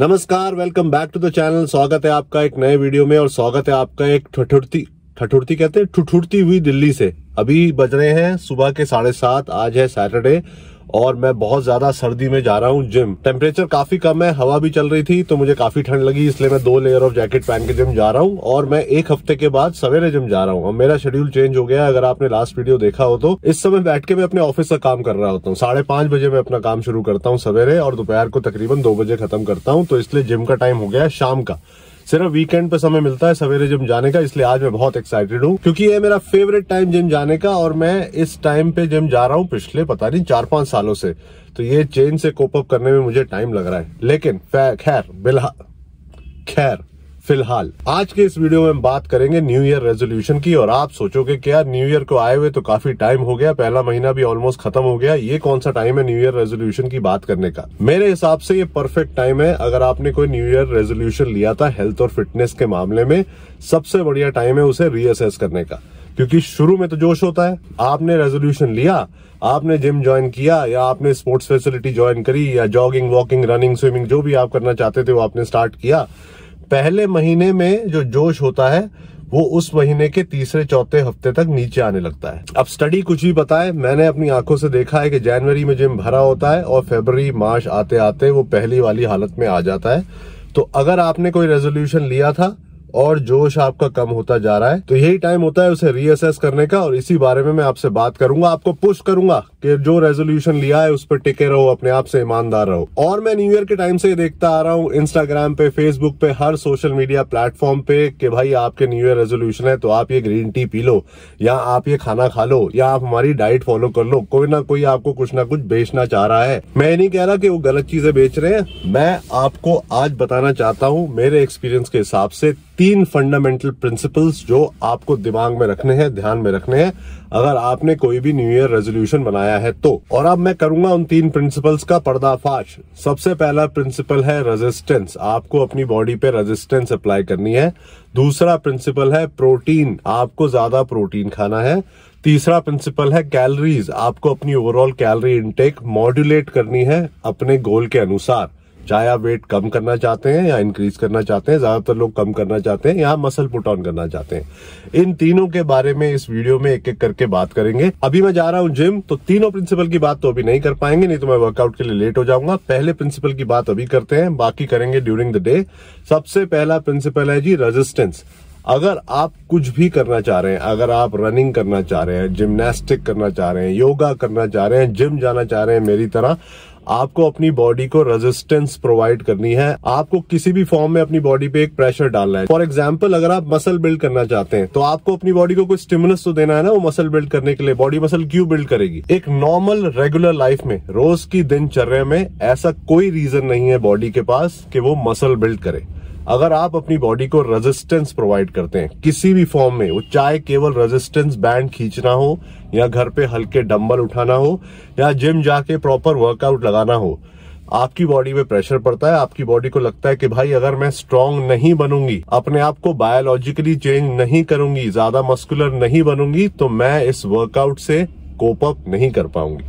नमस्कार, welcome back to the channel. स्वागत है आपका एक नए वीडियो में और स्वागत है आपका एक ठठुरती कहते हैं ठुठुरती हुई दिल्ली से। अभी बज रहे हैं सुबह के 7:30। आज है सैटरडे और मैं बहुत ज्यादा सर्दी में जा रहा हूँ जिम। टेम्परेचर काफी कम है, हवा भी चल रही थी तो मुझे काफी ठंड लगी, इसलिए मैं 2 लेयर ऑफ जैकेट पहन के जिम जा रहा हूँ। और मैं 1 हफ्ते के बाद सवेरे जिम जा रहा हूँ और मेरा शेड्यूल चेंज हो गया। अगर आपने लास्ट वीडियो देखा हो तो इस समय बैठ के मैं अपने ऑफिस का काम कर रहा होता हूँ। 5:30 बजे मैं अपना काम शुरू करता हूँ सवेरे और दोपहर को तकरीबन 2 बजे खत्म करता हूँ। तो इसलिए जिम का टाइम हो गया है शाम का। सिर्फ वीकेंड पे समय मिलता है सवेरे जिम जाने का, इसलिए आज मैं बहुत एक्साइटेड हूँ क्योंकि ये मेरा फेवरेट टाइम जिम जाने का और मैं इस टाइम पे जिम जा रहा हूँ पिछले पता नहीं 4-5 सालों से। तो ये चेंज से कोप अप करने में मुझे टाइम लग रहा है, लेकिन खैर फिलहाल आज के इस वीडियो में हम बात करेंगे न्यू ईयर रेजोल्यूशन की। और आप सोचोगे कि यार न्यू ईयर को आए हुए तो काफी टाइम हो गया, पहला महीना भी ऑलमोस्ट खत्म हो गया, ये कौन सा टाइम है न्यू ईयर रेजोल्यूशन की बात करने का। मेरे हिसाब से ये परफेक्ट टाइम है। अगर आपने कोई न्यू ईयर रेजोल्यूशन लिया था हेल्थ और फिटनेस के मामले में, सबसे बढ़िया टाइम है उसे रीअसेस करने का। क्योंकि शुरू में तो जोश होता है, आपने रेजोल्यूशन लिया, आपने जिम ज्वाइन किया या आपने स्पोर्ट्स फैसिलिटी ज्वाइन करी या जॉगिंग, वॉकिंग, रनिंग, स्विमिंग जो भी आप करना चाहते थे वो आपने स्टार्ट किया। पहले महीने में जो जोश होता है वो उस महीने के तीसरे चौथे हफ्ते तक नीचे आने लगता है। अब स्टडी कुछ भी बताए, मैंने अपनी आंखों से देखा है कि जनवरी में जिम भरा होता है और फरवरी मार्च आते आते वो पहली वाली हालत में आ जाता है। तो अगर आपने कोई रेजोल्यूशन लिया था और जोश आपका कम होता जा रहा है तो यही टाइम होता है उसे रीअसेस करने का। और इसी बारे में मैं आपसे बात करूंगा, आपको पुश करूंगा कि जो रेजोल्यूशन लिया है उस पर टिके रहो, अपने आप से ईमानदार रहो। और मैं न्यू ईयर के टाइम से देखता आ रहा हूँ इंस्टाग्राम पे, फेसबुक पे, हर सोशल मीडिया प्लेटफॉर्म पे कि भाई आपके न्यू ईयर रेजोल्यूशन है तो आप ये ग्रीन टी पी लो या आप ये खाना खा लो या आप हमारी डाइट फॉलो कर लो। कोई ना कोई आपको कुछ ना कुछ बेचना चाह रहा है। मैं ये नहीं कह रहा कि वो गलत चीजें बेच रहे हैं, मैं आपको आज बताना चाहता हूँ मेरे एक्सपीरियंस के हिसाब से 3 फंडामेंटल प्रिंसिपल्स जो आपको दिमाग में रखने हैं, ध्यान में रखने हैं अगर आपने कोई भी न्यू ईयर रेजोल्यूशन बनाया है तो। और अब मैं करूंगा उन 3 प्रिंसिपल्स का पर्दाफाश। सबसे पहला प्रिंसिपल है रेजिस्टेंस, आपको अपनी बॉडी पे रेजिस्टेंस अप्लाई करनी है। दूसरा प्रिंसिपल है प्रोटीन, आपको ज्यादा प्रोटीन खाना है। तीसरा प्रिंसिपल है कैलोरीज, आपको अपनी ओवरऑल कैलोरी इनटेक मॉड्यूलेट करनी है अपने गोल के अनुसार। चाहे आप वेट कम करना चाहते हैं या इंक्रीज करना चाहते हैं, ज्यादातर लोग कम करना चाहते हैं या मसल पुट ऑन करना चाहते हैं। इन तीनों के बारे में इस वीडियो में एक एक करके बात करेंगे। अभी मैं जा रहा हूं जिम तो तीनों प्रिंसिपल की बात तो अभी नहीं कर पाएंगे, नहीं तो मैं वर्कआउट के लिए लेट हो जाऊंगा। पहले प्रिंसिपल की बात अभी करते हैं, बाकी करेंगे ड्यूरिंग द डे। सबसे पहला प्रिंसिपल है जी रेजिस्टेंस। अगर आप कुछ भी करना चाह रहे हैं, अगर आप रनिंग करना चाह रहे हैं, जिम्नास्टिक करना चाह रहे हैं, योगा करना चाह रहे हैं, जिम जाना चाह रहे हैं मेरी तरह, आपको अपनी बॉडी को रेजिस्टेंस प्रोवाइड करनी है। आपको किसी भी फॉर्म में अपनी बॉडी पे एक प्रेशर डालना है। फॉर एग्जांपल अगर आप मसल बिल्ड करना चाहते हैं तो आपको अपनी बॉडी को कोई स्टिमुलस तो देना है ना वो मसल बिल्ड करने के लिए। बॉडी मसल क्यों बिल्ड करेगी? एक नॉर्मल रेगुलर लाइफ में, रोज की दिनचर्या में ऐसा कोई रीजन नहीं है बॉडी के पास कि वो मसल बिल्ड करे। अगर आप अपनी बॉडी को रेजिस्टेंस प्रोवाइड करते हैं किसी भी फॉर्म में, वो चाहे केवल रेजिस्टेंस बैंड खींचना हो या घर पे हल्के डंबल उठाना हो या जिम जाके प्रॉपर वर्कआउट लगाना हो, आपकी बॉडी में प्रेशर पड़ता है। आपकी बॉडी को लगता है कि भाई अगर मैं स्ट्रांग नहीं बनूंगी, अपने आप को बायोलॉजिकली चेंज नहीं करूंगी, ज्यादा मस्कुलर नहीं बनूंगी तो मैं इस वर्कआउट से कोप अप नहीं कर पाऊंगी।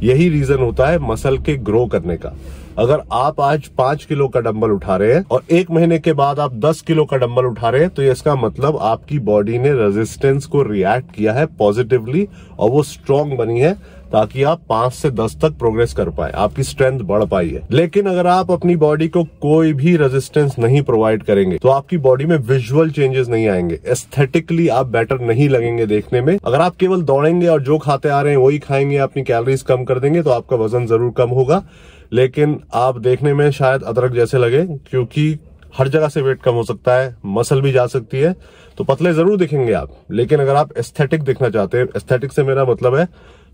यही रीजन होता है मसल के ग्रो करने का। अगर आप आज 5 किलो का डंबल उठा रहे हैं और 1 महीने के बाद आप 10 किलो का डंबल उठा रहे हैं तो इसका मतलब आपकी बॉडी ने रेजिस्टेंस को रिएक्ट किया है पॉजिटिवली और वो स्ट्रांग बनी है ताकि आप 5 से 10 तक प्रोग्रेस कर पाए, आपकी स्ट्रेंथ बढ़ पाई है। लेकिन अगर आप अपनी बॉडी को कोई भी रेजिस्टेंस नहीं प्रोवाइड करेंगे तो आपकी बॉडी में विजुअल चेंजेस नहीं आएंगे, एस्थेटिकली आप बेटर नहीं लगेंगे देखने में। अगर आप केवल दौड़ेंगे और जो खाते आ रहे हैं वही खाएंगे, अपनी कैलोरीज कम कर देंगे तो आपका वजन जरूर कम होगा, लेकिन आप देखने में शायद अदरक जैसे लगे, क्योंकि हर जगह से वेट कम हो सकता है, मसल भी जा सकती है, तो पतले जरूर दिखेंगे आप। लेकिन अगर आप एस्थेटिक दिखना चाहते हैं, एस्थेटिक से मेरा मतलब है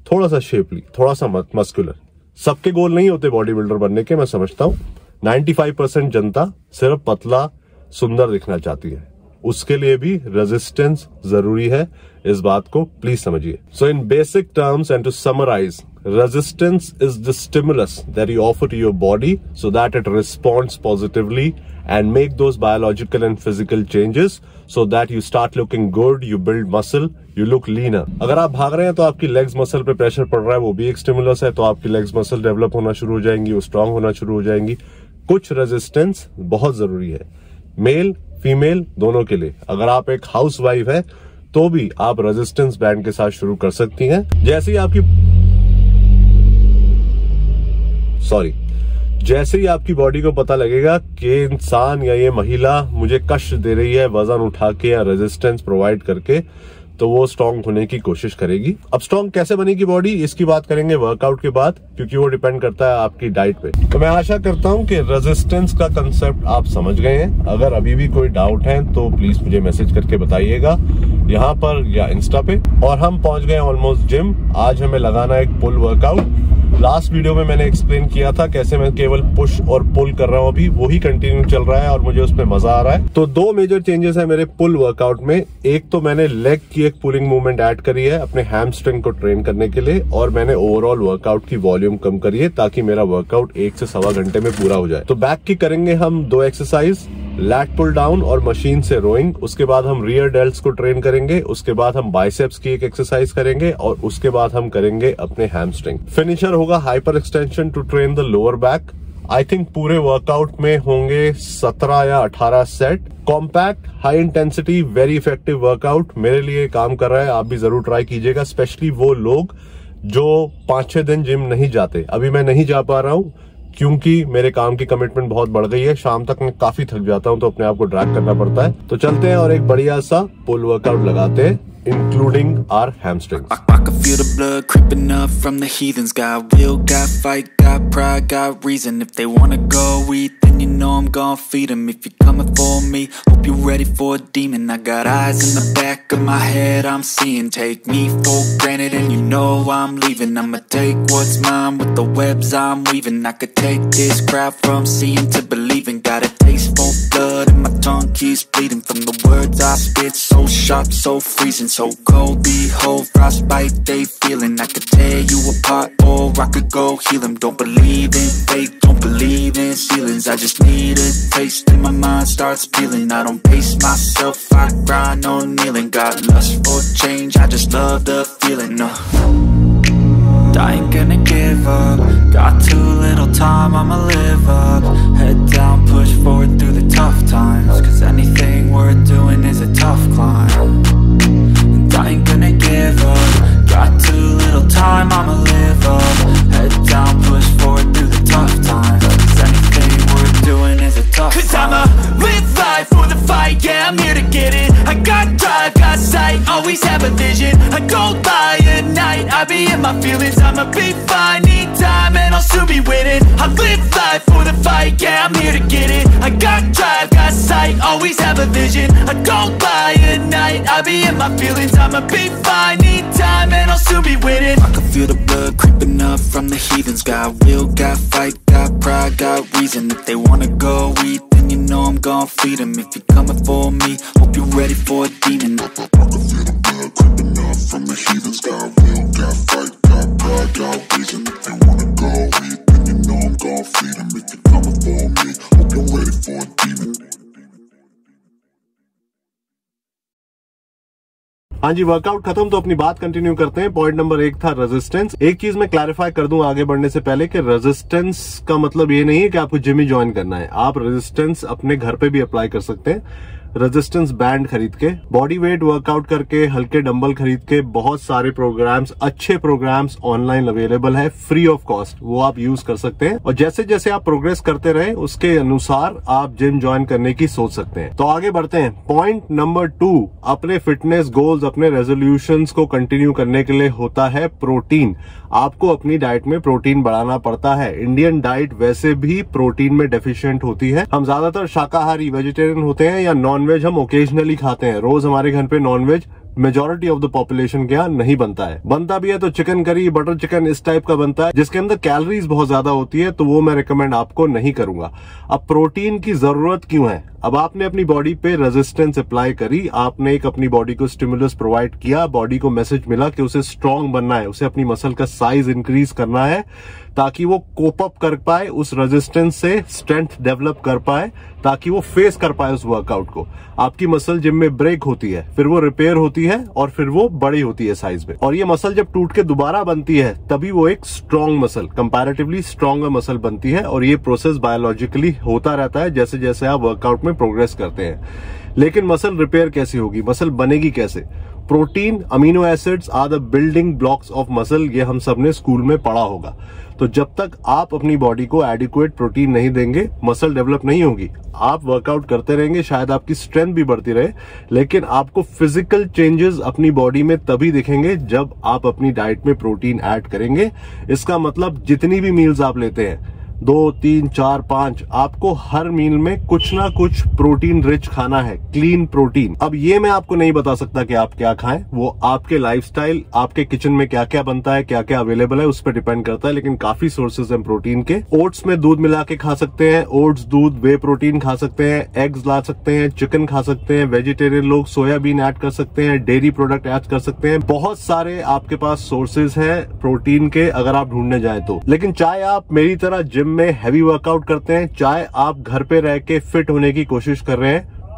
थोड़ा सा शेपली, थोड़ा सा मस्कुलर। सबके गोल नहीं होते बॉडी बिल्डर बनने के, मैं समझता हूँ 95% जनता सिर्फ पतला सुंदर दिखना चाहती है, उसके लिए भी रेजिस्टेंस जरूरी है। इस बात को प्लीज समझिए। So in basic terms and to summarise, resistance is the stimulus that you offer to your body so that it responds positively and make those biological and physical changes so that you start looking good, you build muscle, you look leaner. अगर आप भाग रहे हैं तो आपकी legs muscle पे pressure पड़ रहा है, वो भी एक स्टिमुलस है, तो आपकी लेग्स मसल डेवलप होना शुरू हो जाएंगी, वो स्ट्रांग होना शुरू हो जाएंगी। कुछ रेजिस्टेंस बहुत जरूरी है, मेल फीमेल दोनों के लिए। अगर आप एक हाउसवाइफ है तो भी आप रेजिस्टेंस बैंड के साथ शुरू कर सकती हैं। जैसे ही आपकी बॉडी को पता लगेगा कि इंसान या ये महिला मुझे कष्ट दे रही है वजन उठा के या रेजिस्टेंस प्रोवाइड करके, तो वो स्ट्रांग होने की कोशिश करेगी। अब स्ट्रांग कैसे बनेगी बॉडी, इसकी बात करेंगे वर्कआउट के बाद, क्योंकि वो डिपेंड करता है आपकी डाइट पे। तो मैं आशा करता हूं कि रेजिस्टेंस का कंसेप्ट आप समझ गए हैं। अगर अभी भी कोई डाउट है तो प्लीज मुझे मैसेज करके बताइएगा यहाँ पर या इंस्टा पे। और हम पहुंच गए ऑलमोस्ट जिम। आज हमें लगाना एक पुल वर्कआउट। लास्ट वीडियो में मैंने एक्सप्लेन किया था कैसे मैं केवल पुश और पुल कर रहा हूं, अभी वही कंटिन्यू चल रहा है और मुझे उसमें मजा आ रहा है। तो दो मेजर चेंजेस है मेरे पुल वर्कआउट में। एक तो मैंने लेग की एक पुलिंग मूवमेंट ऐड करी है अपने हैमस्ट्रिंग को ट्रेन करने के लिए, और मैंने ओवरऑल वर्कआउट की वॉल्यूम कम करी है ताकि मेरा वर्कआउट 1 से सवा घंटे में पूरा हो जाए। तो बैक की करेंगे हम 2 एक्सरसाइज, लैट पुल डाउन और मशीन से रोइंग। उसके बाद हम रियर डेल्ट्स को ट्रेन करेंगे। उसके बाद हम बाइसेप्स की एक एक्सरसाइज करेंगे और उसके बाद हम करेंगे अपने हैमस्ट्रिंग। फिनिशर होगा hyper extension to train the lower back. I think पूरे वर्कआउट में होंगे 17 या 18 set. Compact, high intensity, very effective workout मेरे लिए काम कर रहा है। आप भी जरूर ट्राई कीजिएगा, स्पेशली वो लोग जो 5-6 दिन जिम नहीं जाते। अभी मैं नहीं जा पा रहा हूँ क्योंकि मेरे काम की कमिटमेंट बहुत बढ़ गई है। शाम तक मैं काफी थक जाता हूं तो अपने आप को ड्रैग करना पड़ता है। तो चलते हैं और एक बढ़िया सा पुल वर्कआउट लगाते हैं, including our hamstrings. I can feel the blood creeping up from the heathens. Got will, got fight, got pride, got reason. If they wanna go eat, then you know I'm gon' feed them. If you're coming for me, hope you're ready for a demon. I got eyes in the back of my head, I'm seeing. Take me for granted and you know I'm leaving. I'ma take what's mine with the webs I'm weaving. I could take this crowd from seeing to believing. Got a taste for blood and my tongue keeps bleeding from the words I spit. So sharp, so freezing. So cold, behold, frostbite they feeling. I could tear you apart or I could go heal them. Don't believe in fate, don't believe in ceilings. I just need a taste and my mind starts peeling. I don't pace myself, I grind on kneeling. Got lust for change, I just love the feeling. I ain't gonna give up. Got too little time, I'ma live up. Head down, push forward through the tough times. Cause anything worth doing is a tough climb. I ain't gonna give up. Got too little time, I'ma live up. Head down, push forward through the tough times. Cause anything worth doing is a tough climb. Cause I'ma live life for the fight, yeah, I'm here to get it. I got drive, got sight, always have a vision. I go by at night, I be in my feelings. I'ma be fine, need time and I'll soon be winning. I live life for the fight, yeah, I'm here to get it. I got drive, got sight, always have a vision. I go by at night, I be in my feelings. I'ma be fine, need time and I'll soon be winning. I can feel the blood creeping up from the heathens. Got will, got fight, got pride, got reason. If they wanna go eat, then you know I'm gon' feed them. If you're coming for me, hope you're ready for a demon. I can feel the blood creeping up from the heathens. Got will, got fight, got pride, got reason. If they wanna go eat, then you know I'm gon' feed them. If you're coming for me, hope you're ready for a demon. हाँ जी, workout खत्म तो अपनी बात continue करते हैं। Point number 1 था resistance. एक चीज मैं क्लैरिफाई कर दूं आगे बढ़ने से पहले कि रेजिस्टेंस का मतलब ये नहीं है कि आपको जिम ही ज्वाइन करना है। आप रेजिस्टेंस अपने घर पे भी अप्लाई कर सकते हैं। रेजिस्टेंस बैंड खरीद के, बॉडी वेट वर्कआउट करके, हल्के डंबल खरीद के, बहुत सारे प्रोग्राम्स, अच्छे प्रोग्राम्स ऑनलाइन अवेलेबल है फ्री ऑफ कॉस्ट, वो आप यूज कर सकते हैं। और जैसे जैसे आप प्रोग्रेस करते रहे उसके अनुसार आप जिम ज्वाइन करने की सोच सकते हैं। तो आगे बढ़ते हैं। पॉइंट नंबर 2, अपने फिटनेस गोल्स, अपने रेजोल्यूशंस को कंटिन्यू करने के लिए होता है प्रोटीन। आपको अपनी डाइट में प्रोटीन बढ़ाना पड़ता है। इंडियन डाइट वैसे भी प्रोटीन में डेफिशिएंट होती है। हम ज्यादातर शाकाहारी वेजिटेरियन होते हैं या नॉनवेज हम ओकेजनली खाते हैं। रोज हमारे घर पे non veg majority of the population के यहाँ नहीं बनता है। बनता भी है तो चिकन करी, बटर चिकन इस टाइप का बनता है जिसके अंदर कैलोरीज बहुत ज्यादा होती है, तो वो मैं रिकमेंड आपको नहीं करूंगा। अब प्रोटीन की जरूरत क्यों है? अब आपने अपनी बॉडी पे रेजिस्टेंस अप्लाई करी, आपने एक अपनी बॉडी को स्टिमुलस प्रोवाइड किया, बॉडी को मैसेज मिला कि उसे स्ट्रांग बनना है, उसे अपनी मसल का साइज इंक्रीज करना है ताकि वो कोप अप कर पाए उस रेजिस्टेंस से, स्ट्रेंथ डेवलप कर पाए ताकि वो फेस कर पाए उस वर्कआउट को। आपकी मसल जिम में ब्रेक होती है, फिर वो रिपेयर होती है और फिर वो बड़ी होती है साइज में, और ये मसल जब टूट के दोबारा बनती है तभी वो एक strong muscle, comparatively stronger muscle बनती है। और ये प्रोसेस बायोलॉजिकली होता रहता है जैसे जैसे आप वर्कआउट में प्रोग्रेस करते हैं। लेकिन मसल रिपेयर कैसे होगी, मसल बनेगी कैसे? Protein, amino acids are the building blocks of muscle, ये हम सब ने स्कूल में पढ़ा होगा। तो जब तक आप अपनी बॉडी को एडिक्वेट प्रोटीन नहीं देंगे, मसल डेवलप नहीं होगी। आप वर्कआउट करते रहेंगे, शायद आपकी स्ट्रेंथ भी बढ़ती रहे, लेकिन आपको फिजिकल चेंजेस अपनी बॉडी में तभी दिखेंगे जब आप अपनी डाइट में प्रोटीन ऐड करेंगे। इसका मतलब जितनी भी मील्स आप लेते हैं, 2, 3, 4, 5, आपको हर मील में कुछ ना कुछ प्रोटीन रिच खाना है, क्लीन प्रोटीन। अब ये मैं आपको नहीं बता सकता कि आप क्या खाएं, वो आपके लाइफस्टाइल, आपके किचन में क्या क्या बनता है, क्या क्या अवेलेबल है, उस पर डिपेंड करता है। लेकिन काफी सोर्सेज हैं प्रोटीन के। ओट्स में दूध मिला के खा सकते हैं, ओट्स, दूध, वे प्रोटीन खा सकते हैं, एग्स ला सकते हैं, चिकन खा सकते हैं, वेजिटेरियन लोग सोयाबीन ऐड कर सकते हैं, डेयरी प्रोडक्ट ऐड कर सकते हैं। बहुत सारे आपके पास सोर्सेज हैं प्रोटीन के अगर आप ढूंढने जाएं तो। लेकिन चाहे आप मेरी तरह जिम में हैवी वर्कआउट करते हैं, चाहे आप घर पे रह के फिट होने की कोशिश कर रहे हैं,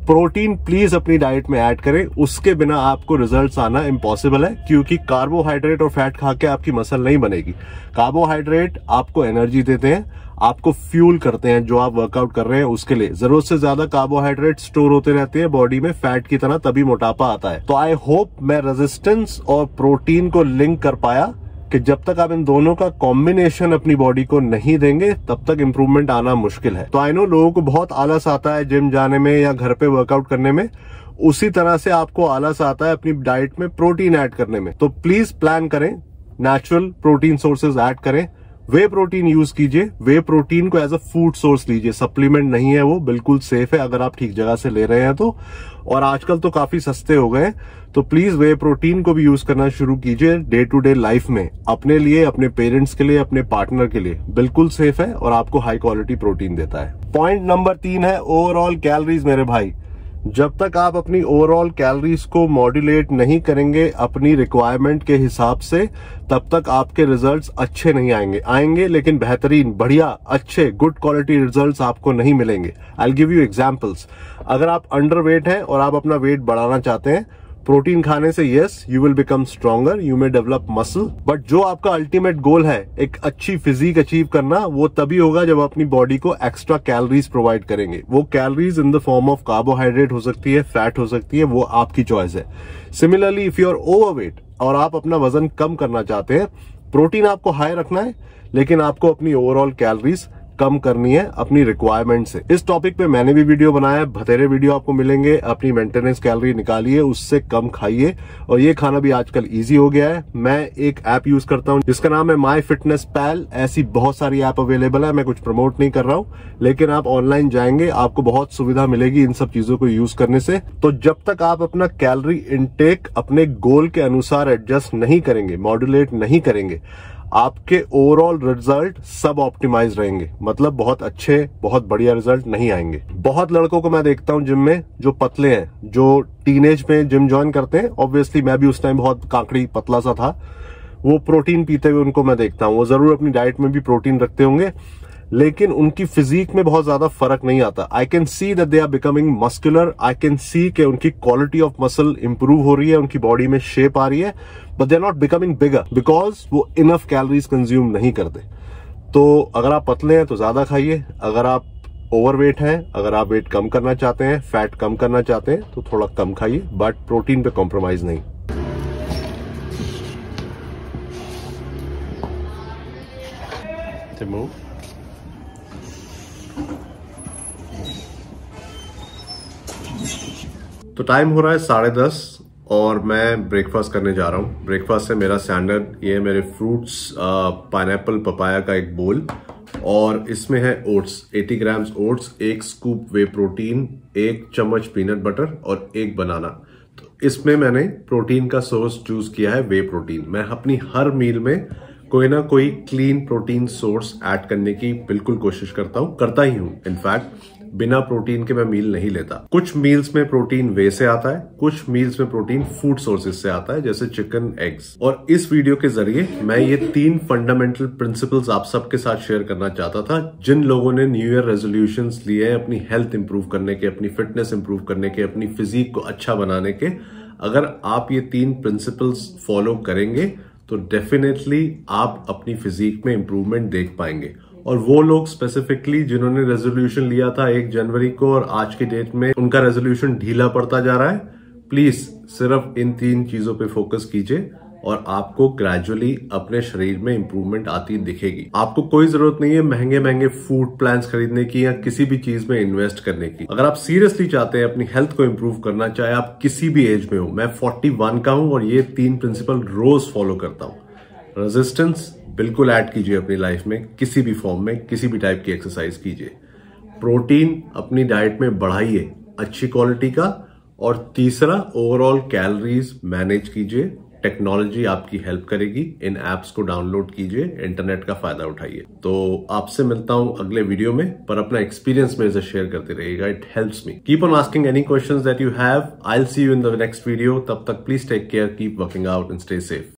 प्रोटीन प्लीज अपनी डाइट में ऐड करें। उसके बिना आपको रिजल्ट्स आना इम्पॉसिबल है, क्योंकि कार्बोहाइड्रेट और फैट खा के आपकी मसल नहीं बनेगी। कार्बोहाइड्रेट आपको एनर्जी देते हैं, आपको फ्यूल करते हैं जो आप वर्कआउट कर रहे हैं उसके लिए। जरूरत से ज्यादा कार्बोहाइड्रेट स्टोर होते रहते हैं बॉडी में फैट की तरह, तभी मोटापा आता है। तो आई होप मैं रेजिस्टेंस और प्रोटीन को लिंक कर पाया कि जब तक आप इन दोनों का कॉम्बिनेशन अपनी बॉडी को नहीं देंगे तब तक इंप्रूवमेंट आना मुश्किल है। तो आई नो लोगों को बहुत आलस आता है जिम जाने में या घर पे वर्कआउट करने में, उसी तरह से आपको आलस आता है अपनी डाइट में प्रोटीन ऐड करने में। तो प्लीज प्लान करें, नेचुरल प्रोटीन सोर्सेज ऐड करें, वे प्रोटीन यूज कीजिए, वे प्रोटीन को एज अ फूड सोर्स लीजिए, सप्लीमेंट नहीं है वो, बिल्कुल सेफ है अगर आप ठीक जगह से ले रहे हैं तो। और आजकल तो काफी सस्ते हो गए, तो प्लीज वे प्रोटीन को भी यूज करना शुरू कीजिए डे टू डे लाइफ में, अपने लिए, अपने पेरेंट्स के लिए, अपने पार्टनर के लिए। बिल्कुल सेफ है और आपको हाई क्वालिटी प्रोटीन देता है। पॉइंट नंबर 3 है ओवरऑल कैलोरीज। मेरे भाई, जब तक आप अपनी ओवरऑल कैलोरीज को मॉड्यूलेट नहीं करेंगे अपनी रिक्वायरमेंट के हिसाब से, तब तक आपके रिजल्ट्स अच्छे नहीं आएंगे लेकिन बेहतरीन, बढ़िया, अच्छे, गुड क्वालिटी रिजल्ट्स आपको नहीं मिलेंगे। I will give you examples. अगर आप अंडरवेट हैं और आप अपना वेट बढ़ाना चाहते हैं, प्रोटीन खाने से yes you will become stronger, you may develop muscle, but जो आपका अल्टीमेट गोल है एक अच्छी फिजिक अचीव करना, वो तभी होगा जब अपनी बॉडी को एक्स्ट्रा कैलोरीज प्रोवाइड करेंगे। वो calories in the form of carbohydrate हो सकती है, फैट हो सकती है, वो आपकी चॉइस है। Similarly if you are overweight और आप अपना वजन कम करना चाहते हैं, प्रोटीन आपको हाई रखना है लेकिन आपको अपनी ओवरऑल कैलोरीज कम करनी है अपनी रिक्वायरमेंट से। इस टॉपिक पे मैंने भी वीडियो बनाया है, बथेरे वीडियो आपको मिलेंगे। अपनी मेंटेनेंस कैलोरी निकालिए, उससे कम खाइए, और ये खाना भी आजकल इजी हो गया है। मैं एक ऐप यूज करता हूँ जिसका नाम है माई फिटनेस पैल। ऐसी बहुत सारी ऐप अवेलेबल है, मैं कुछ प्रमोट नहीं कर रहा हूँ, लेकिन आप ऑनलाइन जाएंगे आपको बहुत सुविधा मिलेगी इन सब चीजों को यूज करने से। तो जब तक आप अपना कैलोरी इनटेक अपने गोल के अनुसार एडजस्ट नहीं करेंगे, मॉड्यूलेट नहीं करेंगे, आपके ओवरऑल रिजल्ट सब ऑप्टिमाइज रहेंगे, मतलब बहुत अच्छे, बहुत बढ़िया रिजल्ट नहीं आएंगे। बहुत लड़कों को मैं देखता हूं जिम में जो पतले हैं, जो टीनेज में जिम ज्वाइन करते हैं, ऑब्वियसली मैं भी उस टाइम बहुत काकड़ी पतला सा था, वो प्रोटीन पीते हुए उनको मैं देखता हूं। वो जरूर अपनी डाइट में भी प्रोटीन रखते होंगे, लेकिन उनकी फिजिक में बहुत ज्यादा फर्क नहीं आता। I can see that they are becoming muscular, I can see कि उनकी क्वालिटी ऑफ मसल इंप्रूव हो रही है, उनकी बॉडी में शेप आ रही है, but they are not becoming bigger because वो इनफ कैलोरीज कंज्यूम नहीं करते। तो अगर आप पतले हैं तो ज्यादा खाइए, अगर आप ओवरवेट हैं, अगर आप वेट कम करना चाहते हैं, फैट कम करना चाहते हैं, तो थोड़ा कम खाइए, बट प्रोटीन पे कॉम्प्रोमाइज नहीं। तो टाइम हो रहा है 10:30 और मैं ब्रेकफास्ट करने जा रहा हूँ। ब्रेकफास्ट है मेरा स्टैंडर्ड, ये मेरे फ्रूट्स, पाइनएप्पल, पपाया का एक बोल, और इसमें है oats, 80 grams oats, 1 scoop whey protein, 1 चम्मच पीनट बटर और 1 बनाना। तो इसमें मैंने प्रोटीन का सोर्स चूज किया है वे प्रोटीन। मैं अपनी हर मील में कोई ना कोई क्लीन प्रोटीन सोर्स ऐड करने की बिल्कुल कोशिश करता ही हूँ। इनफैक्ट बिना प्रोटीन के मैं मील नहीं लेता। कुछ मील्स में प्रोटीन वे से आता है, कुछ मील्स में प्रोटीन फूड सोर्सेज से आता है, जैसे चिकन, एग्स। और इस वीडियो के जरिए मैं ये 3 फंडामेंटल प्रिंसिपल्स आप सबके साथ शेयर करना चाहता था, जिन लोगों ने न्यू ईयर रेजोल्यूशंस लिए हैं अपनी हेल्थ इंप्रूव करने के, अपनी फिटनेस इंप्रूव करने के, अपनी फिजिक को अच्छा बनाने के। अगर आप ये 3 प्रिंसिपल्स फॉलो करेंगे तो डेफिनेटली आप अपनी फिजिक में इंप्रूवमेंट देख पाएंगे। और वो लोग स्पेसिफिकली जिन्होंने रेजोल्यूशन लिया था 1 जनवरी को और आज की डेट में उनका रेजोल्यूशन ढीला पड़ता जा रहा है, प्लीज सिर्फ इन 3 चीजों पे फोकस कीजिए और आपको ग्रेजुअली अपने शरीर में इंप्रूवमेंट आती दिखेगी। आपको कोई जरूरत नहीं है महंगे महंगे फूड प्लान्स खरीदने की या किसी भी चीज में इन्वेस्ट करने की। अगर आप सीरियसली चाहते हैं अपनी हेल्थ को इंप्रूव करना, चाहे आप किसी भी एज में हो, मैं 41 का हूं और ये 3 प्रिंसिपल रोज फॉलो करता हूं। रेजिस्टेंस बिल्कुल ऐड कीजिए अपनी लाइफ में, किसी भी फॉर्म में, किसी भी टाइप की एक्सरसाइज कीजिए। प्रोटीन अपनी डाइट में बढ़ाइए अच्छी क्वालिटी का। और तीसरा, ओवरऑल कैलोरीज मैनेज कीजिए। टेक्नोलॉजी आपकी हेल्प करेगी, इन एप्स को डाउनलोड कीजिए, इंटरनेट का फायदा उठाइए। तो आपसे मिलता हूं अगले वीडियो में, पर अपना एक्सपीरियंस मेरे से शेयर करते रहिएगा, it helps me. Keep on asking any questions that you have. I will see you in the next video. तब तक please take care, keep working out and stay safe.